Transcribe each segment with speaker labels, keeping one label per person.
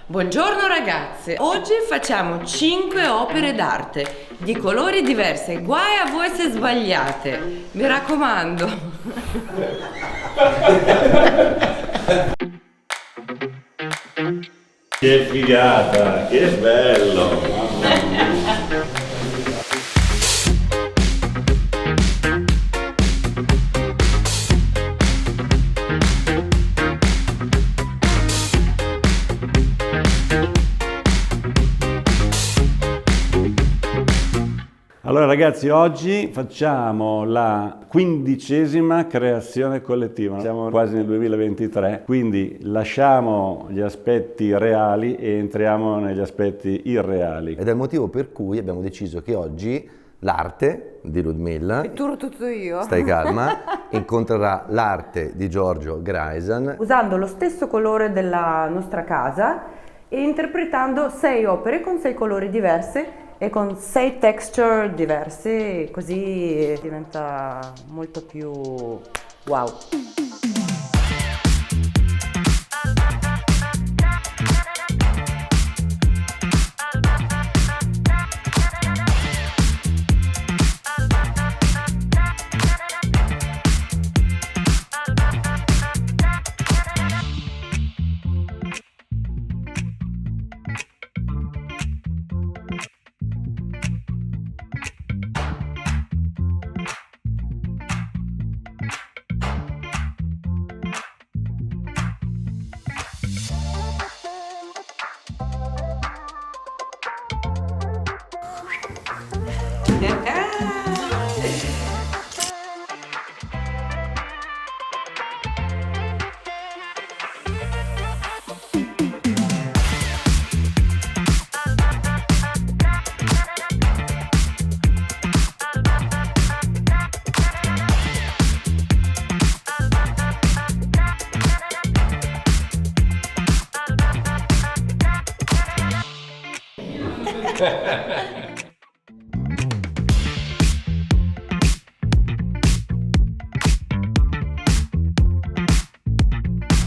Speaker 1: Buongiorno ragazze, oggi facciamo 5 opere d'arte di colori diversi, guai a voi se sbagliate, mi raccomando.
Speaker 2: Che figata, che bello, mamma mia. Allora ragazzi, oggi facciamo la 15ª creazione collettiva, siamo quasi nel 2023, quindi lasciamo gli aspetti reali e entriamo negli aspetti irreali.
Speaker 3: Ed è il motivo per cui abbiamo deciso che oggi l'arte di Ludmilla,
Speaker 1: Pitturo tutto io.
Speaker 3: stai calma, incontrerà l'arte di Giorgio Grayson.
Speaker 1: Usando lo stesso colore della nostra casa e interpretando 6 opere con 6 colori diversi e con 6 texture diverse, così diventa molto più wow.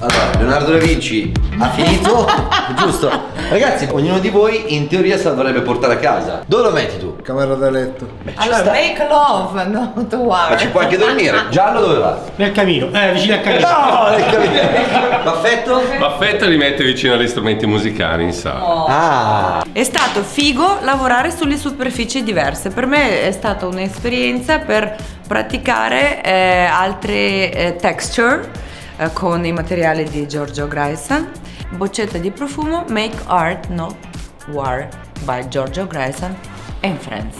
Speaker 3: Allora, Leonardo da Vinci ha finito, giusto? Ragazzi, ognuno di voi in teoria se la dovrebbe portare a casa. Dove lo metti tu?
Speaker 4: Camera da letto.
Speaker 1: Allora, make love, no, to
Speaker 3: Ma
Speaker 1: war.
Speaker 3: ci può anche dormire. Giallo dove va?
Speaker 4: Nel camino, vicino al camino.
Speaker 3: No, nel camino. Baffetto?
Speaker 5: Baffetto li mette vicino agli strumenti musicali in sala.
Speaker 3: Ah,
Speaker 1: È stato figo lavorare sulle superfici diverse, per me è stata un'esperienza per praticare altre texture con i materiali di Giorgio Grayson. Boccetta di profumo Make Art Not War by Giorgio Grayson and Friends.